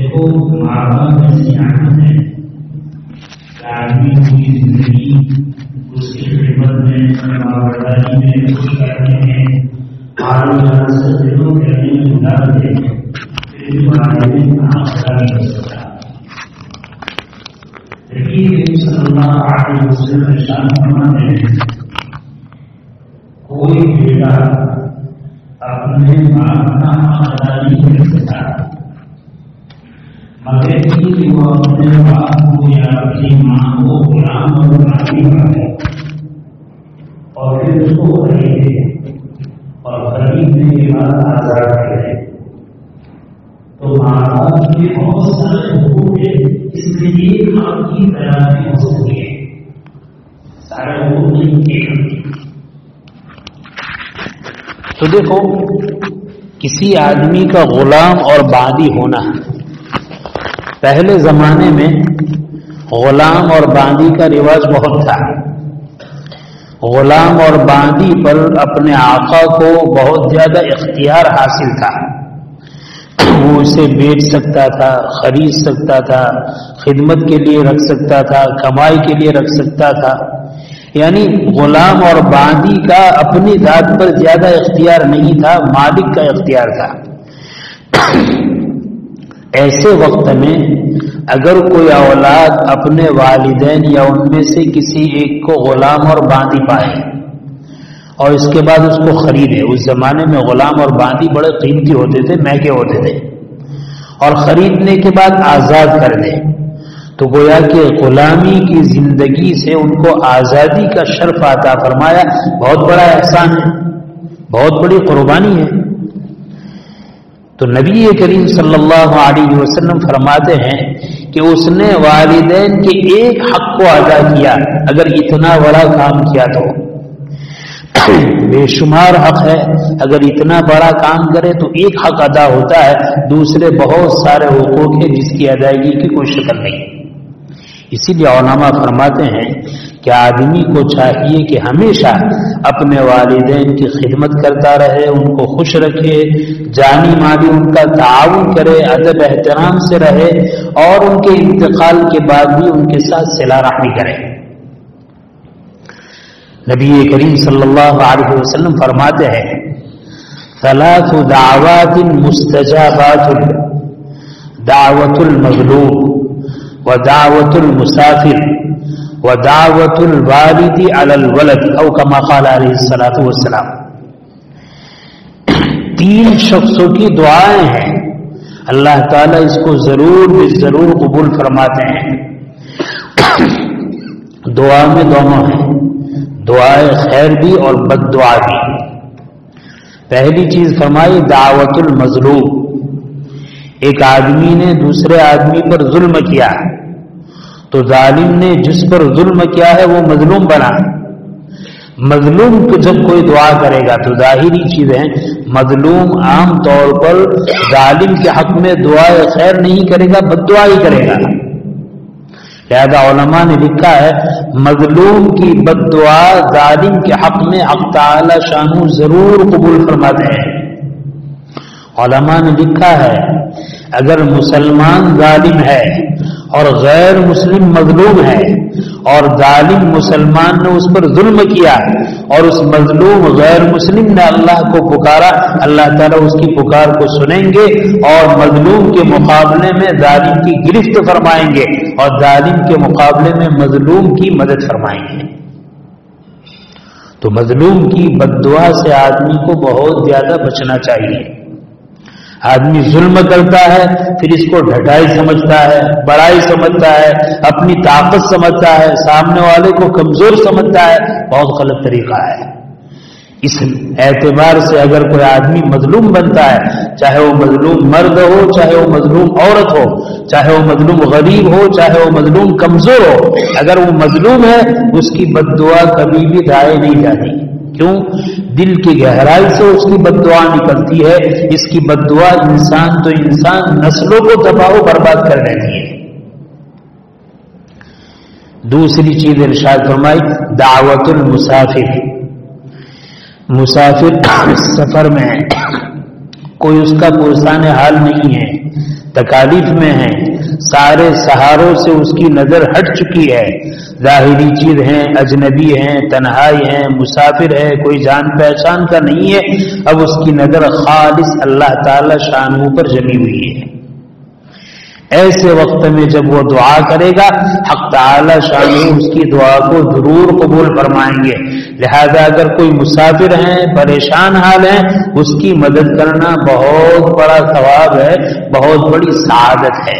دیکھو ماں باپ ایسی نعمت ہے کہ آدمی پوری زندگی اس کی خدمت میں برداری میں خوش کرنے میں سے دلوں کے لیے گزار دے پھر والدین کہاں خدا نہیں کر سکتا. لیکن صلی اللہ علیہ وسلم ارشاد فرماتے ہیں کوئی بیٹا اپنے باپ کا خدا نہیں کر سکتا مگر کہ وہ اپنے باپ کو یا اپنی ماں کو غلام اور غلامی کرے اور پھر اس کو خریدے اور خریدنے کے بعد آزاد کرے. تو ماں باپ کے بہت سارے حقوق ہیں، اس میں ایک حق کی تیاری ہو سکتی ہے، سارے حقوق نہیں ایک. تو دیکھو کسی آدمی کا غلام اور باندی ہونا، پہلے زمانے میں غلام اور باندی کا رواج بہت تھا. غلام اور باندی پر اپنے آقا کو بہت زیادہ اختیار حاصل تھا. وہ اسے بیچ سکتا تھا، خرید سکتا تھا، خدمت کے لیے رکھ سکتا تھا، کمائی کے لیے رکھ سکتا تھا. یعنی غلام اور باندی کا اپنی ذات پر زیادہ اختیار نہیں تھا، مالک کا اختیار تھا. ایسے وقت میں اگر کوئی اولاد اپنے والدین یا ان میں سے کسی ایک کو غلام اور باندی پائے اور اس کے بعد اس کو خریدے، اس زمانے میں غلام اور باندی بڑے قیمتی ہوتے تھے، مہنگے ہوتے تھے، اور خریدنے کے بعد آزاد کر دے، تو گویا کہ غلامی کی زندگی سے ان کو آزادی کا شرف عطا فرمایا. بہت بڑا احسان ہے، بہت بڑی قربانی ہے. تو نبی کریم صلی اللہ علیہ وسلم فرماتے ہیں کہ اس نے والدین کے ایک حق کو ادا کیا. اگر اتنا بڑا کام کیا تو بے شمار حق ہے، اگر اتنا بڑا کام کرے تو ایک حق ادا ہوتا ہے، دوسرے بہت سارے حقوق ہیں جس کی ادائیگی کی کوئی شکل نہیں. اسی لیے علماء فرماتے ہیں کہ آدمی کو چاہیے کہ ہمیشہ اپنے والدین کی خدمت کرتا رہے، ان کو خوش رکھے، جانی مالی ان کا تعاون کرے، ادب احترام سے رہے، اور ان کے انتقال کے بعد بھی ان کے ساتھ صلہ رحمی کرے. نبی کریم صلی اللہ علیہ وسلم فرماتے ہیں ثلاث دعوات مستجابات، دعوت المظلوم ودعوت المسافر ودعوت الوالد علی الولد، او کما قال علیہ الصلوۃ والسلام. 3 شخصوں کی دعائیں ہیں، اللہ تعالیٰ اس کو ضرور قبول فرماتے ہیں. دعا میں دونوں ہیں، دعائے خیر بھی اور بد دعا بھی. پہلی چیز فرمائی دعوت المظلوم. ایک آدمی نے دوسرے آدمی پر ظلم کیا تو ظالم نے جس پر ظلم کیا ہے وہ مظلوم بنا. مظلوم کو جب کوئی دعا کرے گا تو ظاہری چیز ہے، مظلوم عام طور پر ظالم کے حق میں دعائے خیر نہیں کرے گا، بد دعا ہی کرے گا. لہذا علماء نے لکھا ہے مظلوم کی بد دعا ظالم کے حق میں حق تعالی شانو ضرور قبول فرماتے ہیں. علماء نے لکھا ہے اگر مسلمان ظالم ہے اور غیر مسلم مظلوم ہے اور ظالم مسلمان نے اس پر ظلم کیا اور اس مظلوم غیر مسلم نے اللہ کو پکارا، اللہ تعالیٰ اس کی پکار کو سنیں گے اور مظلوم کے مقابلے میں ظالم کی گرفت فرمائیں گے اور ظالم کے مقابلے میں مظلوم کی مدد فرمائیں گے. تو مظلوم کی بد دعا سے آدمی کو بہت زیادہ بچنا چاہیے. آدمی ظلم کرتا ہے پھر اس کو ڈھٹائی سمجھتا ہے، بڑائی سمجھتا ہے، اپنی طاقت سمجھتا ہے، سامنے والے کو کمزور سمجھتا ہے، بہت غلط طریقہ ہے. اس اعتبار سے اگر کوئی آدمی مظلوم بنتا ہے، چاہے وہ مظلوم مرد ہو، چاہے وہ مظلوم عورت ہو، چاہے وہ مظلوم غریب ہو، چاہے وہ مظلوم کمزور ہو، اگر وہ مظلوم ہے اس کی بد دعا کبھی بھی ضائع نہیں جاتی. کیوں؟ دل کی گہرائی سے اس کی بد دعا نکلتی ہے. اس کی بد دعا انسان تو انسان نسلوں کو تباہ و برباد کر دیتی ہے. دوسری چیز ارشاد فرمائی دعوت المسافر. مسافر سفر میں ہے، کوئی اس کا پرسان حال نہیں ہے، تکالیف میں ہے، سارے سہاروں سے اس کی نظر ہٹ چکی ہے، ظاہری چیز ہیں، اجنبی ہیں، تنہائی ہیں، مسافر ہے، کوئی جان پہچان کا نہیں ہے، اب اس کی نظر خالص اللہ تعالی شانہ پر جمی ہوئی ہے۔ ایسے وقت میں جب وہ دعا کرے گا حق تعالی شانہ اس کی دعا کو ضرور قبول فرمائیں گے۔ لہذا اگر کوئی مسافر ہیں، پریشان حال ہیں، اس کی مدد کرنا بہت بڑا ثواب ہے، بہت بڑی سعادت ہے۔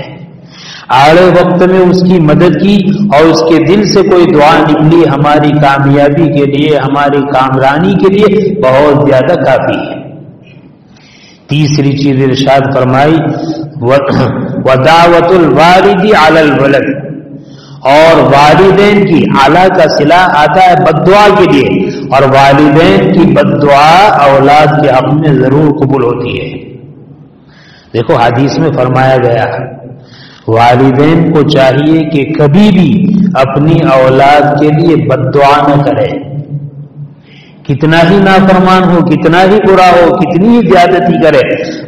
آڑے وقت میں اس کی مدد کی اور اس کے دل سے کوئی دعا نکلی ہماری کامیابی کے لیے، ہماری کامرانی کے لیے بہت زیادہ کافی ہے۔ تیسری چیز ارشاد فرمائی وَدَعْوَةُ الْوَالِدِ عَلَى الْوَلَدِ، اور والدین کی اعلیٰ کا صلہ آتا ہے بد دعا کے لیے، اور والدین کی بد دعا اولاد کے حق میں ضرور قبول ہوتی ہے۔ دیکھو حدیث میں فرمایا گیا والدین کو چاہیے کہ کبھی بھی اپنی اولاد کے لیے بد دعا نہ کرے، کتنا ہی نافرمان ہو، کتنا ہی برا ہو، کتنی ہی زیادتی کرے،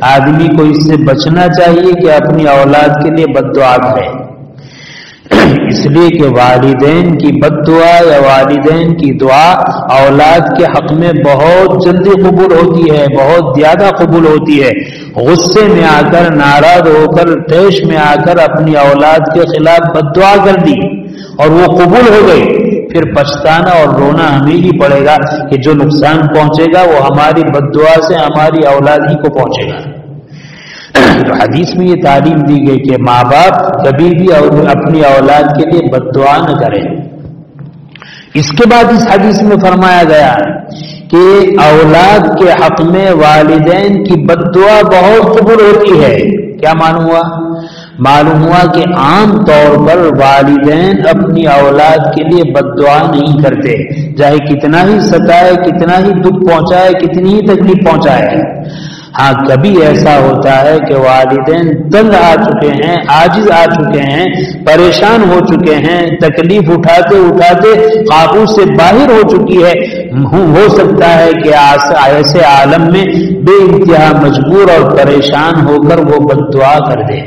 آدمی کو اس سے بچنا چاہیے کہ اپنی اولاد کے لیے بد دعا کرے، اس لیے کہ والدین کی بد دعا یا والدین کی دعا اولاد کے حق میں بہت جلدی قبول ہوتی ہے، بہت زیادہ قبول ہوتی ہے۔ غصے میں آ کر، ناراض ہو کر، طیش میں آ کر اپنی اولاد کے خلاف بد دعا کر دی اور وہ قبول ہو گئی، پھر پچھتانا اور رونا ہمیں ہی پڑے گا کہ جو نقصان پہنچے گا وہ ہماری بد دعا سے ہماری اولاد ہی کو پہنچے گا۔ تو حدیث میں یہ تعلیم دی گئی کہ ماں باپ کبھی بھی اپنی اولاد کے لیے بد دعا نہ کریں۔ اس کے بعد اس حدیث میں فرمایا گیا کہ اولاد کے حق میں والدین کی بد دعا بہت قبول ہوتی ہے۔ کیا معلوم ہوا؟ معلوم ہوا کہ عام طور پر والدین اپنی اولاد کے لیے بد دعا نہیں کرتے، چاہے کتنا ہی ستائے، کتنا ہی دکھ پہنچائے، کتنی ہی تکلیف پہنچائے۔ ہاں کبھی ایسا ہوتا ہے کہ والدین تنگ آ چکے ہیں، عاجز آ چکے ہیں، پریشان ہو چکے ہیں، تکلیف اٹھاتے اٹھاتے قابو سے باہر ہو چکی ہے، ہو سکتا ہے کہ ایسے عالم میں بے انتہا مجبور اور پریشان ہو کر وہ بد دعا کر دے۔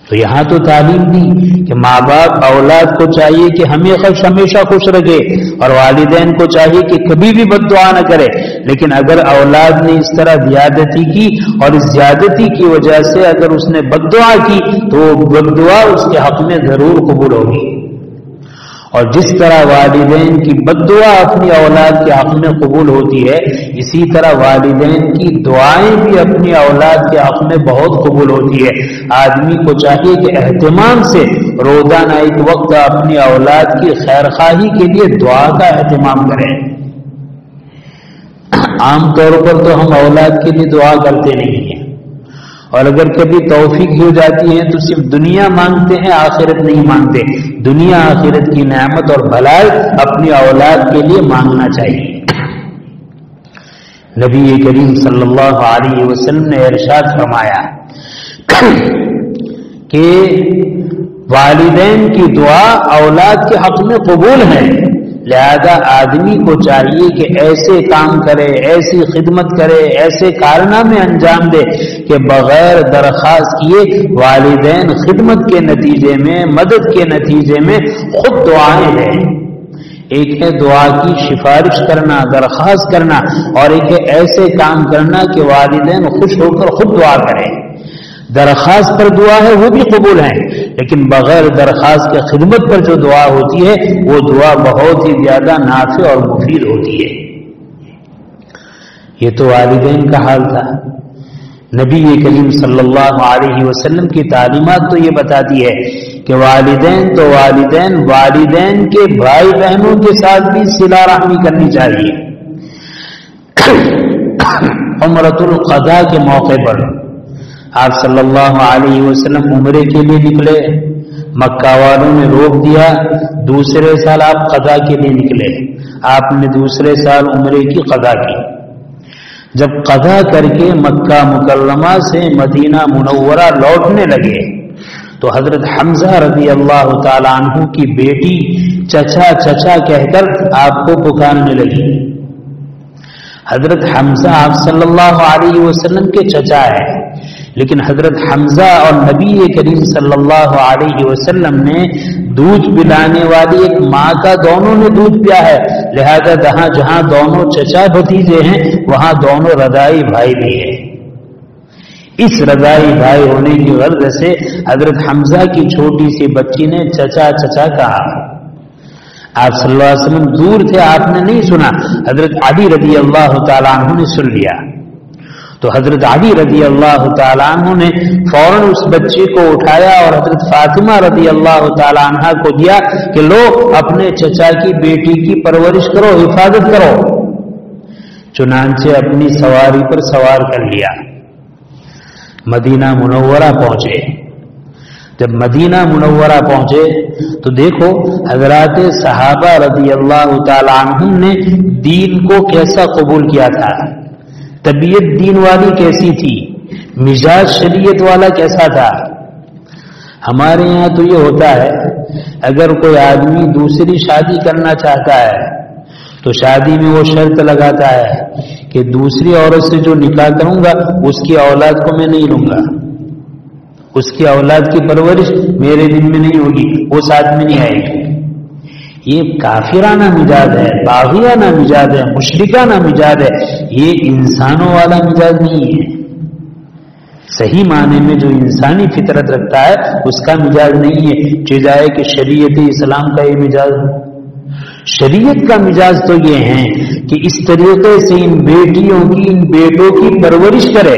تو یہاں تو تعلیم دی کہ ماں باپ اولاد کو چاہیے کہ ہمیشہ خوش رکھے، اور والدین کو چاہیے کہ کبھی بھی بد دعا نہ کرے، لیکن اگر اولاد نے اس طرح زیادتی کی اور اس زیادتی کی وجہ سے اگر اس نے بد دعا کی تو وہ بد دعا اس کے حق میں ضرور قبول ہوگی۔ اور جس طرح والدین کی بد دعا اپنی اولاد کے حق میں قبول ہوتی ہے، اسی طرح والدین کی دعائیں بھی اپنی اولاد کے حق میں بہت قبول ہوتی ہے۔ آدمی کو چاہیے کہ اہتمام سے روزانہ ایک وقت اپنی اولاد کی خیر خواہی کے لیے دعا کا اہتمام کریں۔ عام طور پر تو ہم اولاد کے لیے دعا کرتے نہیں ہیں، اور اگر کبھی توفیق ہو جاتی ہے تو صرف دنیا مانگتے ہیں، آخرت نہیں مانگتے۔ دنیا آخرت کی نعمت اور بھلائی اپنی اولاد کے لیے مانگنا چاہیے۔ نبی کریم صلی اللہ علیہ وسلم نے ارشاد فرمایا کہ والدین کی دعا اولاد کے حق میں قبول ہے، لہذا آدمی کو چاہیے کہ ایسے کام کرے، ایسی خدمت کرے، ایسے کارنامے انجام دے کہ بغیر درخواست کیے والدین خدمت کے نتیجے میں، مدد کے نتیجے میں خود دعائیں دیں۔ ایک ہے دعا کی سفارش کرنا، درخواست کرنا، اور ایک ہے ایسے کام کرنا کہ والدین خوش ہو کر خود دعا کریں۔ درخواست پر دعا ہے وہ بھی قبول ہے، لیکن بغیر درخواست کے خدمت پر جو دعا ہوتی ہے وہ دعا بہت ہی زیادہ نافع اور مفید ہوتی ہے۔ یہ تو والدین کا حال تھا۔ نبی کریم صلی اللہ علیہ وسلم کی تعلیمات تو یہ بتاتی ہے کہ والدین کے بھائی بہنوں کے ساتھ بھی صلہ رحمی کرنی چاہیے۔ عمرۃ القضاء کے موقع پر آپ صلی اللہ علیہ وسلم عمرے کے لیے نکلے، مکہ والوں نے روک دیا، دوسرے سال آپ قضا کے لیے نکلے، آپ نے دوسرے سال عمرے کی قضا کی۔ جب قضا کر کے مکہ مکرمہ سے مدینہ منورہ لوٹنے لگے تو حضرت حمزہ رضی اللہ تعالی عنہ کی بیٹی چچا چچا کہہ کر آپ کو پکارنے لگی۔ حضرت حمزہ آپ صلی اللہ علیہ وسلم کے چچا ہے، لیکن حضرت حمزہ اور نبی کریم صلی اللہ علیہ وسلم نے دودھ پلانے والی ایک ماں کا دونوں نے دودھ پیا ہے، لہذا جہاں دونوں چچا بھتیجے ہیں وہاں دونوں رضائی بھائی بھی ہیں۔ اس رضائی بھائی ہونے کی غرض سے حضرت حمزہ کی چھوٹی سی بچی نے چچا چچا کہا۔ آپ صلی اللہ علیہ وسلم دور تھے، آپ نے نہیں سنا، حضرت علی رضی اللہ تعالیٰ عنہ نے سن لیا۔ تو حضرت علی رضی اللہ تعالیٰ عنہ نے فوراً اس بچے کو اٹھایا اور حضرت فاطمہ رضی اللہ تعالیٰ عنہ کو دیا کہ لو اپنے چچا کی بیٹی کی پرورش کرو، حفاظت کرو۔ چنانچہ اپنی سواری پر سوار کر لیا، مدینہ منورہ پہنچے۔ جب مدینہ منورہ پہنچے تو دیکھو حضرات صحابہ رضی اللہ تعالیٰ عنہم نے دین کو کیسا قبول کیا تھا، طبیعت دین والی کیسی تھی، مزاج شریعت والا کیسا تھا۔ ہمارے یہاں تو یہ ہوتا ہے اگر کوئی آدمی دوسری شادی کرنا چاہتا ہے تو شادی میں وہ شرط لگاتا ہے کہ دوسری عورت سے جو نکاح کروں گا اس کی اولاد کو میں نہیں لوں گا، اس کی اولاد کی پرورش میرے دن میں نہیں ہوگی، وہ ساتھ میں نہیں آئے گی۔ یہ کافرانہ مزاج ہے، باغیانہ مزاج ہے، مشرکانہ مزاج ہے، یہ انسانوں والا مزاج نہیں ہے۔ صحیح معنی میں جو انسانی فطرت رکھتا ہے اس کا مزاج نہیں ہے، چیزائے کہ شریعت اسلام کا یہ مزاج ہے۔ شریعت کا مزاج تو یہ ہے کہ اس طریقے سے ان بیٹیوں کی ان بیٹوں کی پرورش کرے۔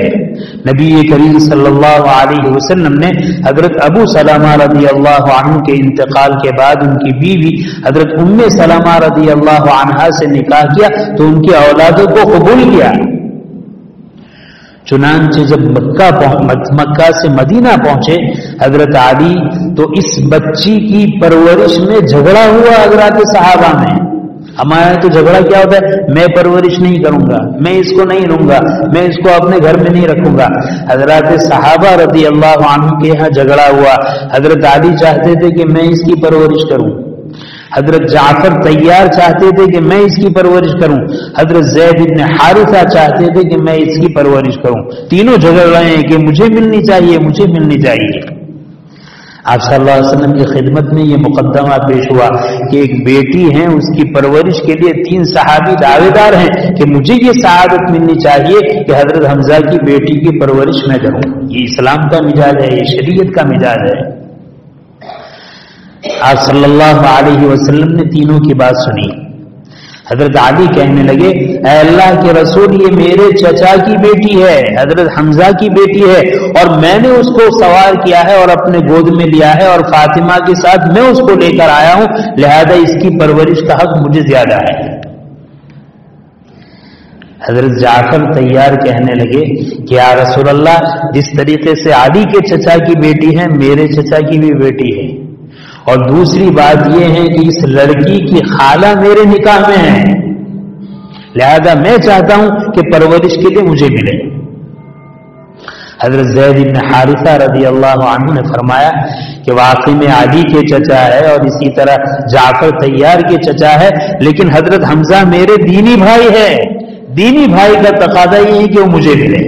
نبی کریم صلی اللہ علیہ وسلم نے حضرت ابو سلمہ رضی اللہ عنہ کے انتقال کے بعد ان کی بیوی حضرت ام سلمہ رضی اللہ عنہا سے نکاح کیا تو ان کی اولادوں کو قبول کیا۔ چنانچہ جب مکہ سے مدینہ پہنچے حضرت علی تو اس بچی کی پرورش میں جھگڑا ہوا حضرات صحابہ میں۔ ہمارے تو جھگڑا کیا ہوتا ہے، میں پرورش نہیں کروں گا، میں اس کو نہیں لوں گا، میں اس کو اپنے گھر میں نہیں رکھوں گا۔ حضرات صحابہ رضی اللہ عنہ کے یہاں جھگڑا ہوا، حضرت علی چاہتے تھے کہ میں اس کی پرورش کروں، حضرت جعفر تیار چاہتے تھے کہ میں اس کی پرورش کروں، حضرت زید بن حارثہ چاہتے تھے کہ میں اس کی پرورش کروں۔ تینوں جھگڑ رہے ہیں کہ مجھے ملنی چاہیے، مجھے ملنی چاہیے۔ آپ صلی اللہ علیہ وسلم کی خدمت میں یہ مقدمہ پیش ہوا کہ ایک بیٹی ہے، اس کی پرورش کے لیے 3 صحابی دعوے دار ہیں کہ مجھے یہ سعادت ملنی چاہیے کہ حضرت حمزہ کی بیٹی کی پرورش میں کروں۔ یہ اسلام کا مزاج ہے، یہ شریعت کا مزاج ہے۔ آپ صلی اللہ علیہ وسلم نے تینوں کی بات سنی۔ حضرت علی کہنے لگے اے اللہ کے رسول، یہ میرے چچا کی بیٹی ہے، حضرت حمزہ کی بیٹی ہے، اور میں نے اس کو سوار کیا ہے اور اپنے گود میں لیا ہے اور فاطمہ کے ساتھ میں اس کو لے کر آیا ہوں، لہذا اس کی پرورش کا حق مجھے زیادہ ہے۔ حضرت جعفر تیار کہنے لگے کہ یا رسول اللہ، جس طریقے سے علی کے چچا کی بیٹی ہے میرے چچا کی بھی بیٹی ہے، اور دوسری بات یہ ہے کہ اس لڑکی کی خالہ میرے نکاح میں ہے، لہذا میں چاہتا ہوں کہ پرورش کے لیے مجھے ملے۔ حضرت زید بن حارثہ رضی اللہ عنہ نے فرمایا کہ واقعی میں علی کے چچا ہے اور اسی طرح جعفر تیار کے چچا ہے، لیکن حضرت حمزہ میرے دینی بھائی ہے، دینی بھائی کا تقاضا یہ ہے کہ وہ مجھے ملے۔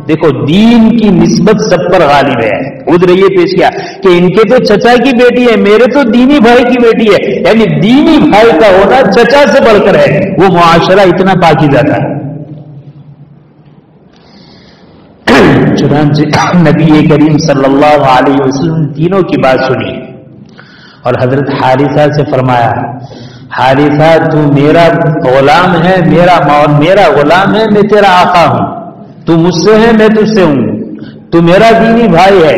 دیکھو دین کی نسبت سب پر غالب ہے۔ ادھر یہ پیش کیا کہ ان کے تو چچا کی بیٹی ہے، میرے تو دینی بھائی کی بیٹی ہے، یعنی دینی بھائی کا ہونا چچا سے بڑھ کر ہے، وہ معاشرہ اتنا پاکیزہ تھا۔ چنانچہ نبی کریم صلی اللہ علیہ وسلم نے تینوں کی بات سنی اور حضرت حارثہ سے فرمایا حارثہ تو میرا غلام ہے، میرا غلام ہے، میں تیرا آقا ہوں، تو مجھ سے ہے میں تجھ سے ہوں، تو میرا دینی بھائی ہے۔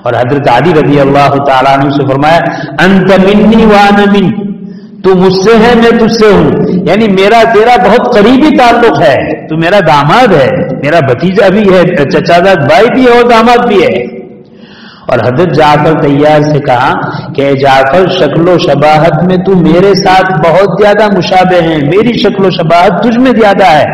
اور حضرت علی رضی اللہ تعالیٰ عنہ سے فرمایا انت منی وانا من، تو مجھ سے ہے میں تجھ سے ہوں، یعنی میرا تیرا بہت قریبی تعلق ہے، تو میرا داماد ہے، میرا بھتیجا بھی ہے، چچا زاد بھائی بھی ہے اور داماد بھی ہے۔ اور حضرت جعفر تیار سے کہا کہ اے جعفر، شکل و شباہت میں تو میرے ساتھ بہت زیادہ مشابہ ہیں، میری شکل و شباہت تجھ میں زیادہ ہے،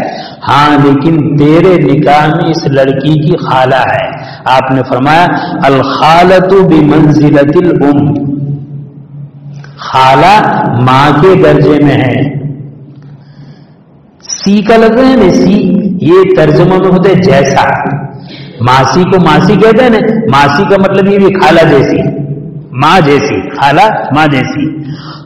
ہاں لیکن تیرے نکاح میں اس لڑکی کی خالہ ہے۔ آپ نے فرمایا الخالۃ بمنزلۃ الام، خالہ ماں کے درجے میں ہے، سی کا لفظ ہے نا، سی یہ ترجمہ میں ہوتا ہے جیسا. ماسی کو ماسی کہتے ہیں نا، ماسی کا مطلب یہ بھی خالہ جیسی، ماں جیسی، خالہ ماں جیسی.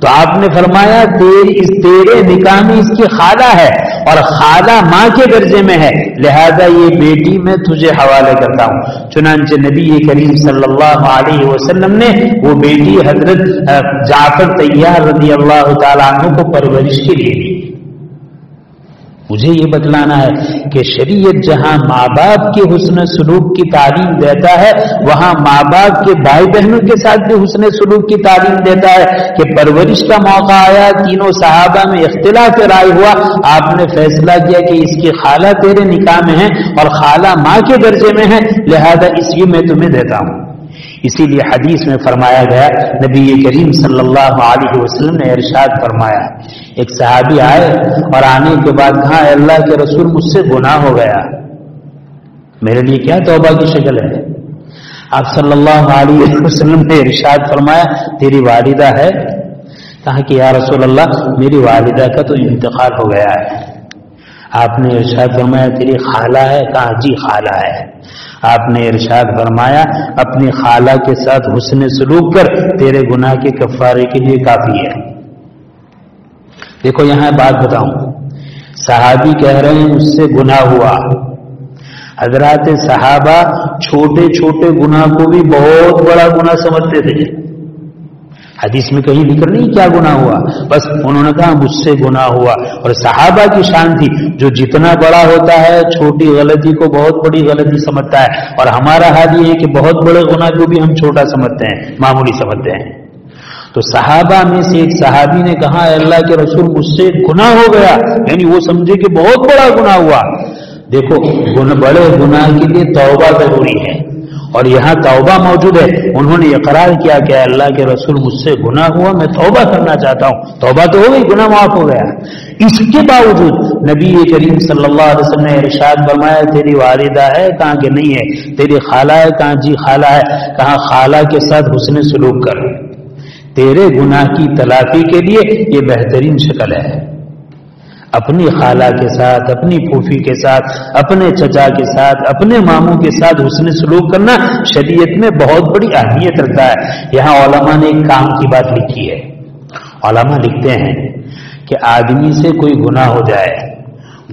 تو آپ نے فرمایا تیرے نکاح میں اس کی خالہ ہے اور خالہ ماں کے درجے میں ہے، لہذا یہ بیٹی میں تجھے حوالے کرتا ہوں. چنانچہ نبی کریم صلی اللہ علیہ وسلم نے وہ بیٹی حضرت جعفر طیار رضی اللہ تعالیٰ عنہ کو پرورش کے لیے دی. مجھے یہ بتلانا ہے کہ شریعت جہاں ماں باپ کے حسن سلوک کی تعلیم دیتا ہے، وہاں ماں باپ کے بھائی بہنوں کے ساتھ بھی حسن سلوک کی تعلیم دیتا ہے. کہ پرورش کا موقع آیا، تینوں صحابہ میں اختلاف رائے ہوا، آپ نے فیصلہ کیا کہ اس کی خالہ تیرے نکاح میں ہے اور خالہ ماں کے درجے میں ہے، لہذا اس لیے میں تمہیں دیتا ہوں. اسی لیے حدیث میں فرمایا گیا، نبی کریم صلی اللہ علیہ وسلم نے ارشاد فرمایا، ایک صحابی آئے اور آنے کے بعد کہا، اے اللہ کے رسول مجھ سے گناہ ہو گیا، میرے لیے کیا توبہ کی شکل ہے؟ آپ صلی اللہ علیہ وسلم نے ارشاد فرمایا، تیری والدہ ہے؟ کہا کہ یا رسول اللہ میری والدہ کا تو انتقال ہو گیا ہے. آپ نے ارشاد فرمایا تیری خالہ ہے؟ کہا جی خالہ ہے. آپ نے ارشاد فرمایا اپنی خالہ کے ساتھ حسن سلوک کر، تیرے گناہ کے کفارے کے لیے کافی ہے. دیکھو یہاں بات بتاؤں، صحابی کہہ رہے ہیں مجھ سے گناہ ہوا. حضرات صحابہ چھوٹے چھوٹے گناہ کو بھی بہت بڑا گناہ سمجھتے تھے. حدیث میں کہیں ذکر نہیں کیا گناہ ہوا، بس انہوں نے کہا مجھ سے گناہ ہوا. اور صحابہ کی شان تھی، جو جتنا بڑا ہوتا ہے چھوٹی غلطی کو بہت بڑی غلطی سمجھتا ہے، اور ہمارا حال یہ ہے کہ بہت بڑے گناہ کو بھی ہم چھوٹا سمجھتے ہیں، معمولی سمجھتے ہیں. تو صحابہ میں سے ایک صحابی نے کہا، اے اللہ کے رسول مجھ سے گناہ ہو گیا، یعنی وہ سمجھے کہ بہت بڑا گناہ ہوا. دیکھو بڑے گناہ کے لیے توبہ ضروری ہے، اور یہاں توبہ موجود ہے. انہوں نے اقرار کیا کہ اللہ کے رسول مجھ سے گناہ ہوا، میں توبہ کرنا چاہتا ہوں. توبہ تو ہو گئی، گناہ معاف ہو گیا. اس کے باوجود نبی کریم صلی اللہ علیہ وسلم نے ارشاد فرمایا تیری والدہ ہے؟ کہا کہ نہیں ہے. تیری خالہ ہے؟ کہا جی خالہ ہے. کہا خالہ کے ساتھ حسن سلوک کر، تیرے گناہ کی تلافی کے لیے یہ بہترین شکل ہے. اپنی خالہ کے ساتھ، اپنی پھوپھی کے ساتھ، اپنے چچا کے ساتھ، اپنے ماموں کے ساتھ حسن سلوک کرنا شریعت میں بہت بڑی اہمیت رکھتا ہے. یہاں علماء نے ایک کام کی بات لکھی ہے. علماء لکھتے ہیں کہ آدمی سے کوئی گناہ ہو جائے،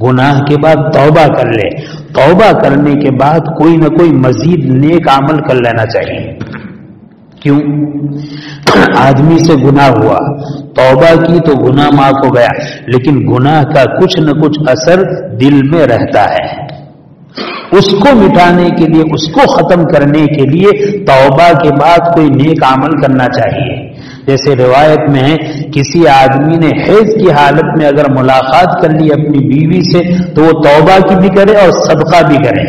گناہ کے بعد توبہ کر لے، توبہ کرنے کے بعد کوئی نہ کوئی مزید نیک عمل کر لینا چاہیے. کیوں؟ آدمی سے گناہ ہوا، توبہ کی تو گناہ معاف ہو گیا، لیکن گناہ کا کچھ نہ کچھ اثر دل میں رہتا ہے. اس کو مٹانے کے لیے، اس کو ختم کرنے کے لیے توبہ کے بعد کوئی نیک عمل کرنا چاہیے. جیسے روایت میں ہے کسی آدمی نے حیض کی حالت میں اگر ملاقات کر لی اپنی بیوی سے تو وہ توبہ کی بھی کرے اور صدقہ بھی کرے.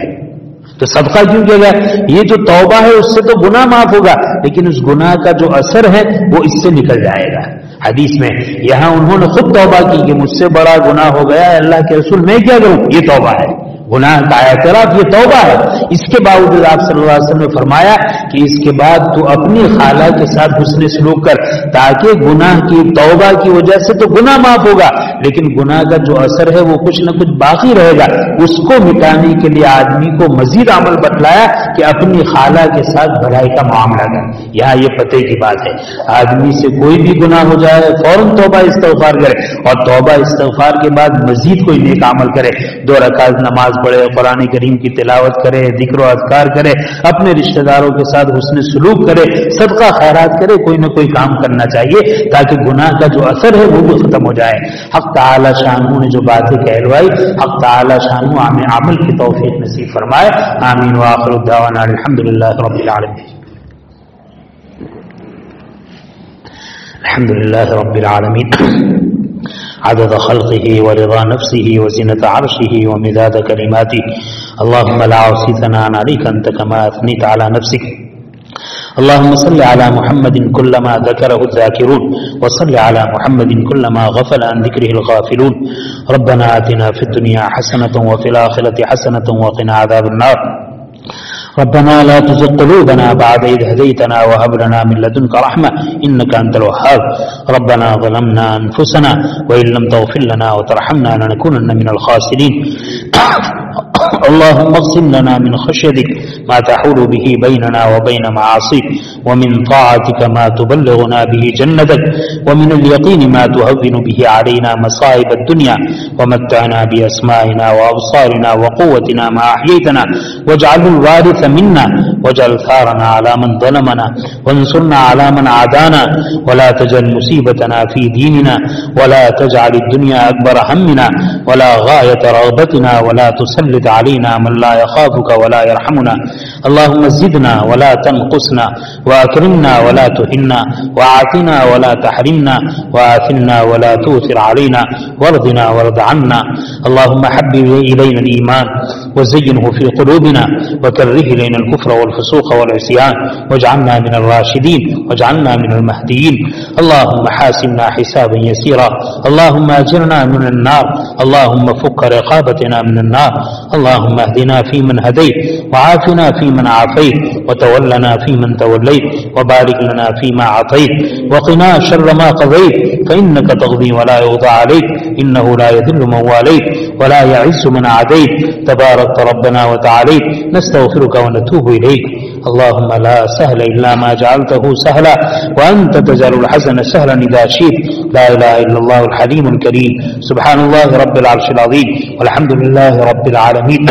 تو صدقہ کیوں کیا گیا؟ یہ جو توبہ ہے اس سے تو گناہ معاف ہوگا، لیکن اس گناہ کا جو اثر ہے وہ اس سے نکل جائے گا. حدیث میں یہاں انہوں نے خود توبہ کی کہ مجھ سے بڑا گناہ ہو گیا، اللہ کے رسول میں کیا کروں؟ یہ توبہ ہے، گناہ کا اعتراف یہ توبہ ہے. اس کے باوجود آپ صلی اللہ علیہ وسلم نے فرمایا کہ اس کے بعد تو اپنی خالہ کے ساتھ حسن سلوک کر، تاکہ گناہ کی توبہ کی وجہ سے تو گناہ معاف ہوگا، لیکن گناہ کا جو اثر ہے وہ کچھ نہ کچھ باقی رہے گا. اس کو مٹانے کے لیے آدمی کو مزید عمل بتلایا کہ اپنی خالہ کے ساتھ بھلائی کا معاملہ کر. یہاں یہ پتے کی بات ہے، آدمی سے کوئی بھی گناہ ہو جائے فوراً توبہ استغفار کرے، اور توبہ استغفار کے بعد مزید کوئی نیک عمل کرے. 2 رکعت نماز پڑھے، قرآن کریم کی تلاوت کرے، ذکر و اذکار کرے، اپنے رشتہ داروں کے ساتھ حسن سلوک کرے، صدقہ خیرات کرے. کوئی نہ کوئی کام کرنا چاہیے تاکہ گناہ کا جو اثر ہے وہ بھی ختم ہو جائے. حق تعالی شانہ نے جو باتیں کہلوائی، حق تعالی شانہ ہمیں عمل کی توفیق نصیب فرمائے. آمین. وآخر دعوانا الحمدللہ رب العالمین. الحمدللہ رب العالمین عدد خلقه ورضا نفسه وزنة عرشه ومداد كلماته. اللهم لا أحصي ثناء عليك أنت كما أثنيت على نفسك. اللهم صل على محمد كلما ذكره الذاكرون، وصل على محمد كلما غفل عن ذكره الغافلون. ربنا آتنا في الدنيا حسنة وفي الآخرة حسنة وقنا عذاب النار. ربنا لا تزغ قلوبنا بعد إذ هديتنا وهب لنا من لدنك رحمة إنك أنت الوهاب ربنا ظلمنا أنفسنا وإن لم تغفر لنا وترحمنا لنكونن من الخاسرين اللهم اغفر لنا من خشيتك ما تحول به بيننا وبين معاصيك ومن طاعتك ما تبلغنا به جنتك ومن اليقين ما تهون به علينا مصائب الدنيا ومتعنا بأسمائنا وأبصارنا وقوتنا ما أحييتنا واجعله الوارث منا واجعل ثارنا على من ظلمنا وانصرنا على من عادانا ولا تجعل مصيبتنا في ديننا ولا تجعل الدنيا أكبر همنا ولا غاية رغبتنا ولا تسلط علينا من لا يخافك ولا يرحمنا اللهم زدنا ولا تنقصنا وأكرمنا ولا تهنا وأعطنا ولا تحرمنا وآثرنا ولا تؤثر علينا وارضنا وارض عنا اللهم حبب إلينا الإيمان وزينه في قلوبنا وكره إلينا الكفر والفسوق والعصيان واجعلنا من الراشدين واجعلنا من المهديين اللهم حاسبنا حسابا يسيرا اللهم أجرنا من النار اللهم فك رقابتنا من النار اللهم اهدنا فيمن هديت وعافنا فيمن عافيت وتولنا فيمن توليت وبارك لنا فيما أعطيت وقنا شر ما قضيت فإنك تقضي ولا يقضى عليك إنه لا يذل من واليت ولا يعز من عاديت تبارك ربنا وتعاليت نستغفرك ونتوب إليك اللهم لا سهل إلا ما جعلته سهلا وأنت تجعل الحزن سهلا إذا شئت لا إله إلا الله الحليم الكريم سبحان الله رب العرش العظيم والحمد لله رب العالمين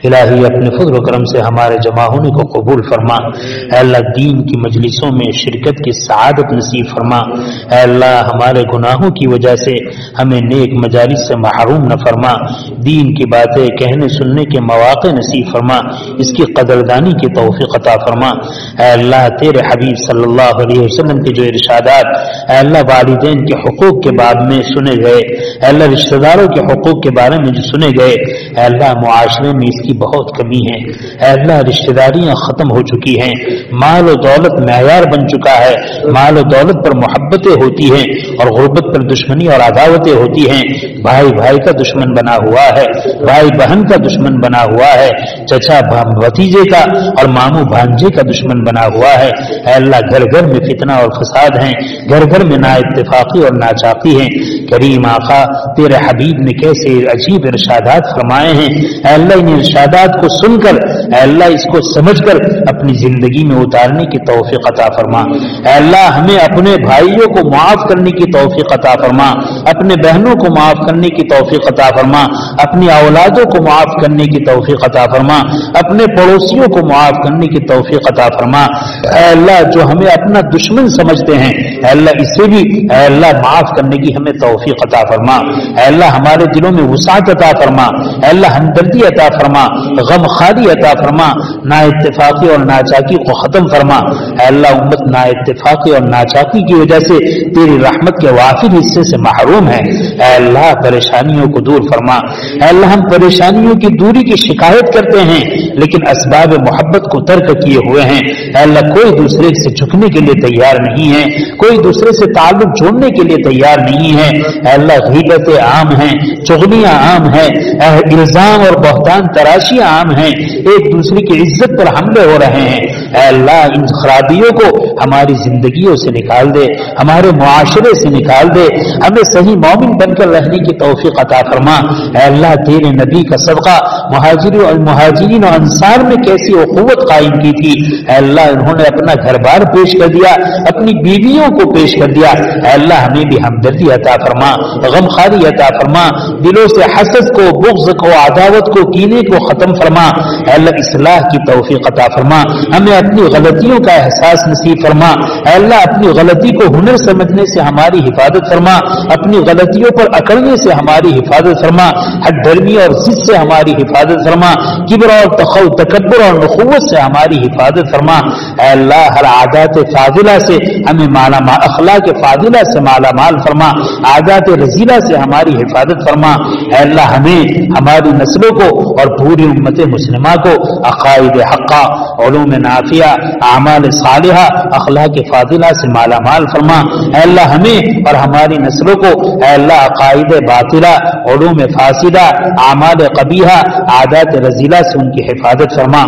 الہی اپنے فضل و کرم سے ہمارے جمع ہونے کو قبول فرما اے اللہ دین کی مجلسوں میں شرکت کی سعادت نصیب فرما اے اللہ ہمارے گناہوں کی وجہ سے ہمیں نیک مجالس سے محروم نہ فرما دین کی باتیں کہنے سننے کے مواقع نصیب فرما اس کی قدردانی کی توفیق عطا فرما اے اللہ تیرے حبیب صلی اللہ علیہ وسلم کے جو ارشادات اے اللہ والدین کے حقوق کے بارے میں سنے گئے اے اللہ رشتہ داروں کے حقوق کے بارے میں جو سنے گئے اے اللہ معاشرے میں اس کی بہت کمی ہے اے اللہ رشتہ داریاں ختم ہو چکی ہیں مال و دولت معیار بن چکا ہے مال و دولت پر محبتیں ہوتی ہیں اور غربت پر دشمنی اور عداوتیں ہوتی ہیں بھائی بھائی کا دشمن بنا ہوا ہے بھائی بہن کا دشمن بنا ہوا ہے چچا بھتیجے کا اور ماموں بھانجے کا دشمن بنا ہوا ہے اے اللہ گھر گھر میں فتنہ اور فساد ہیں گھر گھر میں نا اتفاقی اور ناچاقی ہیں کریم آقا تیرے حبیب نے کیسے عجیب ارشادات فرمائے ہیں اے اللہ ان ارشادات کو سن کر اے اللہ اس کو سمجھ کر اپنی زندگی میں اتارنے کی توفیق عطا فرما اے اللہ ہمیں اپنے بھائیوں کو معاف کرنے کی توفیق عطا فرما اپنے بہنوں کو معاف کرنے کی توفیق عطا فرما اپنی اولادوں کو معاف کرنے کی توفیق عطا فرما اپنے پڑوسیوں کو معاف کرنے کی توفیق عطا فرما اے اللہ جو ہمیں اپنا دشمن سمجھتے ہیں اے اللہ اسے بھی اے اللہ معاف کرنے کی ہمیں توفیق عطا فرما اے اللہ ہمارے دلوں میں وسعت عطا فرما اے اللہ ہمدردی عطا فرما غم خاری عطا فرما نا اتفاقی اور ناچاکی کو ختم فرما اے اللہ امت نا اتفاقی اور ناچاکی کی وجہ سے تیری رحمت کے وافر حصے سے محروم ہے اے اللہ پریشانیوں کو دور فرما اے اللہ ہم پریشانیوں کی دوری کی شکایت کرتے ہیں لیکن اسباب محبت کو ترک کیے ہوئے ہیں اے اللہ کوئی دوسرے سے جھکنے کے لیے تیار نہیں ہے کوئی دوسرے سے تعلق جوڑنے کے لیے تیار نہیں ہے اے اللہ غیبتیں عام ہیں چغلیاں عام ہیں الزام اور بہتان تراشیاں عام ہیں ایک دوسرے کی عزت پر حملے ہو رہے ہیں اے اللہ ان خرابیوں کو ہماری زندگیوں سے نکال دے ہمارے معاشرے سے نکال دے ہمیں صحیح مومن بن کر رہنے کی توفیق عطا فرما اے اللہ تیرے نبی کا صدقہ مہاجرین اور انصار میں کیسی اخوت قائم کی تھی اے اللہ انہوں نے اپنا گھر بار پیش کر دیا اپنی بیویوں کو پیش کر دیا اے اللہ ہمیں بھی ہمدردی عطا فرما غم خاری عطا فرما دلوں سے حسد کو بغض کو عداوت کو کینے کو ختم فرما اے اللہ اصلاح کی توفیق عطا فرما ہمیں اپنی غلطیوں کا احساس نصیب فرما اے اللہ اپنی غلطی کو ہنر سمجھنے سے ہماری حفاظت فرما اپنی غلطیوں پر اکڑنے سے ہماری حفاظت فرما حد درمی اور ضد سے ہماری حفاظت فرما کبر اور تکبر اور نخوت سے ہماری حفاظت فرما اے اللہ ہر عادات فاضلہ سے ہمیں اخلاق فاضلہ سے مالا مال فرما عادات رزیلہ سے ہماری حفاظت فرما اے اللہ ہمیں ہماری نسلوں کو اور پوری پوری امت مسلمہ کو عقائد حقہ، علوم نافعہ، اعمال صالحہ، اخلاق فاضلہ سے مالا مال فرما۔ اے اللہ ہمیں اور ہماری نسلوں کو اے اللہ عقائد باطلہ، علوم فاسدہ، اعمال قبیحہ، عادات رذیلہ سے ان کی حفاظت فرما۔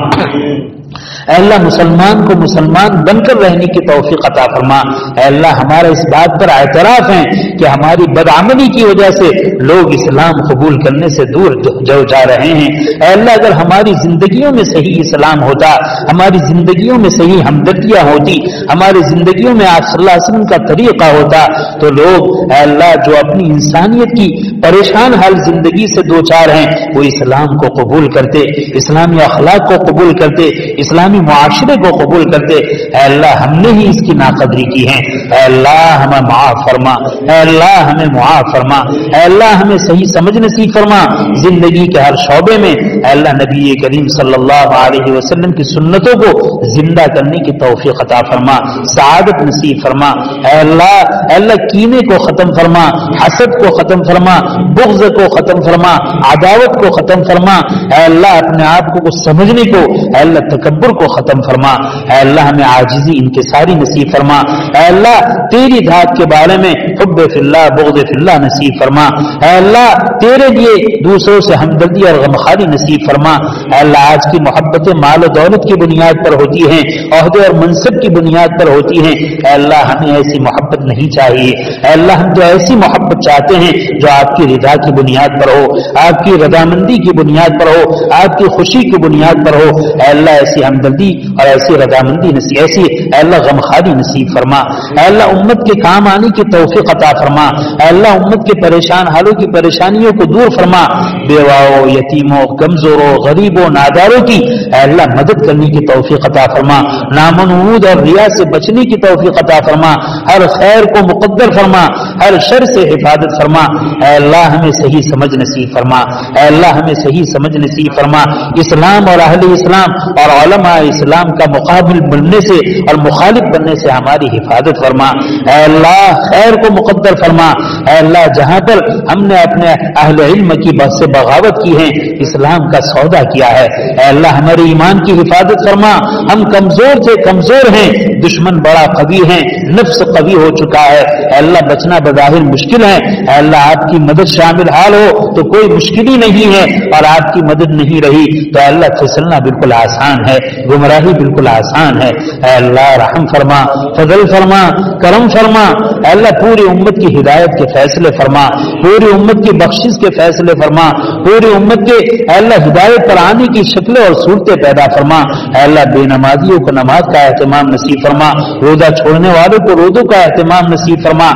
اے اللہ مسلمان کو مسلمان بن کر رہنے کی توفیق عطا فرما۔ اے اللہ ہمارا اس بات پر اعتراف ہے کہ ہماری بدعملی کی وجہ سے لوگ اسلام قبول کرنے سے دور جا رہے ہیں۔ اے اللہ اگر ہماری زندگیوں میں صحیح اسلام ہوتا، ہماری زندگیوں میں صحیح ہمدردیاں ہوتی، ہماری زندگیوں میں آپ صلی اللہ علیہ وسلم کا طریقہ ہوتا، تو لوگ اے اللہ جو اپنی انسانیت کی پریشان حال زندگی سے دو چار ہیں وہ اسلام کو قبول کرتے، اسلامی اخلاق کو قبول کرتے، اسلامی معاشرے کو قبول کرتے۔ اے اللہ ہم نے ہی اس کی ناقدری کی ہے، اے اللہ ہمیں معاف فرما، اے اللہ ہمیں معاف فرما، اے اللہ ہمیں صحیح سمجھ نصیب فرما زندگی کے ہر شعبے میں۔ اے اللہ نبی کریم صلی اللہ علیہ وسلم کی سنتوں کو زندہ کرنے کی توفیق عطا فرما، سعادت نصیب فرما۔ اے اللہ کینے کو ختم فرما، حسد کو ختم فرما، بغض کو ختم فرما، عداوت کو ختم فرما۔ اے اللہ اپنے آپ کو کچھ سمجھنے کو، اے اللہ تکبر کو ختم فرما۔ اے اللہ ہمیں عاجزی انکساری نصیب فرما۔ اے اللہ تیری ذات کے بارے میں حب فی اللہ بغض فی اللہ نصیب فرما۔ اے اللہ تیرے لیے دوسروں سے ہمدردی اور غمخواری نصیب فرما۔ اے اللہ آج کی محبتیں مال و دولت کی بنیاد پر ہوتی ہیں، عہدے اور منصب کی بنیاد پر ہوتی ہیں۔ اے اللہ ہمیں ایسی محبت نہیں چاہیے۔ اے اللہ ہم تو ایسی محبت چاہتے ہیں جو آپ کی رضا کی بنیاد پر ہو، آپ کی رضامندی کی بنیاد پر ہو، آپ کی خوشی کی بنیاد پر ہو۔ اے اللہ ایسی ہمدردی اور ایسی رضامندی نصیب، ایسی اے اللہ غمخواری نصیب فرما۔ اے اللہ امت کے کام آنے کی توفیق عطا فرما۔ اے اللہ امت کے پریشان حالوں کی پریشانیوں کو دور فرما۔ بیواؤں، یتیموں، کمزوروں، غریبوں، ناداروں کی اے اللہ مدد کرنے کی توفیق عطا فرما۔ نامنعود اور ریا سے بچنے کی توفیق عطا فرما۔ ہر خیر کو مقدر فرما، ہر شر سے حفاظت فرما۔ اے اللہ ہمیں صحیح سمجھ نصیب فرما۔ اے اللہ ہمیں صحیح سمجھ نصیب فرما۔ اسلام اور اہل اسلام اور علماء اسلام کا مقابل بننے سے اور مخالف بننے سے ہماری حفاظت فرما۔ اے اللہ خیر کو مقدر فرما۔ اے اللہ جہاں پر ہم نے اپنے اہل علم کی بات سے بغاوت کی ہے، اسلام کا سودا کیا ہے، اے اللہ ہمارے ایمان کی حفاظت فرما۔ ہم کمزور تھے، کمزور ہیں، دشمن بڑا قوی ہے، نفس قوی ہو چکا ہے، اے اللہ بچنا بظاہر مشکل ہے۔ اے اللہ آپ کی مدد شامل حال ہو تو کوئی مشکل ہی نہیں ہے، اور آپ کی مدد نہیں رہی تو اے اللہ پھسلنا بالکل آسان ہے، گمراہی بالکل آسان ہے۔ اے اللہ رحم فرما، فضل فرما، کرم فرما۔ اے اللہ پوری امت کی ہدایت کے فیصلے فرما، پوری امت کی بخشش کے فیصلے فرما، پوری امت کے اے اللہ ہدایت پر آنے کی شکلیں اور صورتیں پیدا فرما۔ اے اللہ بے نمازیوں کو نماز کا اہتمام نصیب فرما، روزہ چھوڑنے والوں کو روزوں کا اہتمام نصیب فرما،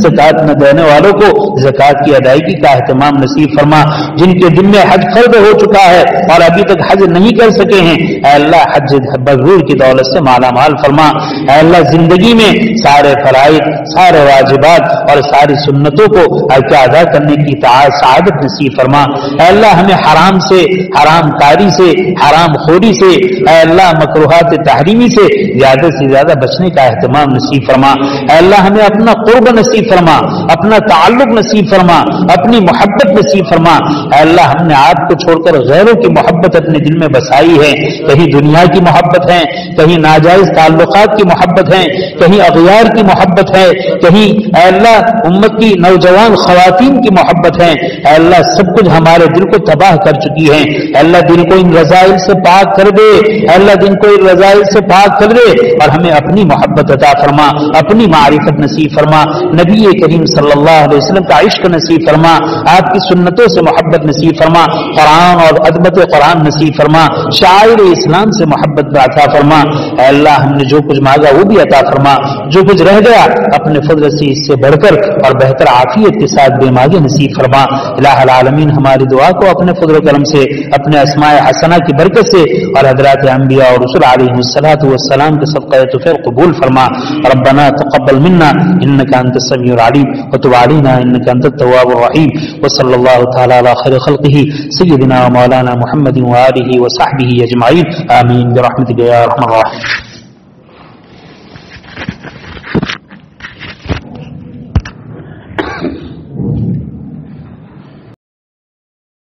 زکات نہ دینے والوں کو زکات کی ادائیگی کا اہتمام نصیب فرما، جن کے دن میں حج فرض ہو چکا ہے اور ابھی تک حج نہیں کر سکے ہیں، اے اللہ حج مبرور کی دولت سے مالا مال فرما۔ اے اللہ زندگی میں سارے فرائض، سارے واجبات اور ساری سنتوں کو ادا کرنے کی سعادت نصیب فرما۔ اے اللہ ہمیں حرام سے، حرام کاری سے، حرام خوری سے، اے اللہ مکروہات تحریمی سے زیادہ بچنے کا اہتمام نصیب فرما۔ اے اللہ ہمیں اپنا قرب نصیب فرما، اپنا تعلق نصیب فرما، اپنی محبت نصیب فرما۔ اے اللہ ہم نے آپ کو چھوڑ کر غیروں کی محبت اپنے دل میں بسائی ہے، کہیں دنیا کی محبت ہے، کہیں ناجائز تعلقات کی محبت ہے، کہیں اغیار کی محبت ہے، کہیں اے اللہ امت کی نوجوان خواتین کی محبت ہے۔ اے اللہ سب کچھ ہمارے دل کو تباہ کر چکی ہے۔ اے اللہ دل کو ان رذائل سے پاک کر دے، اے اللہ دل کو ان رذائل سے پاک کر دے، اور ہمیں اپنی محبت عطا فرما، اپنی معرفت نصیب فرما، نبی کریم صلی اللہ علیہ وسلم کا عشق نصیب فرما، آپ کی سنتوں سے محبت نصیب فرما، قرآن اور عظمت قرآن نصیب فرما، شاعر اسلام سے محبت عطا فرما۔ اے اللہ ہم نے جو کچھ مانگا وہ بھی عطا فرما، جو کچھ رہ گیا اپنے فضل سے اس سے بڑھ کر اور بہتر عافیت کے ساتھ بے مانگے نصیب فرما۔ الہ العالمین ہماری دعا کو اپنے فضل و کرم سے، اپنے اسماء حسنہ کی برکت سے اور حضرات انبیاء اور رسول علیہ الصلوۃ والسلام کے صدقہ توفیق قبول فرما۔ ربنا تقبل منا انك انت السميع العليم وتب علينا انك انت التواب الرحيم وصلى الله تعالى على خير خلقه سيدنا ومولانا محمد وآله وصحبه اجمعين آمين برحمتك يا ارحم الراحمين۔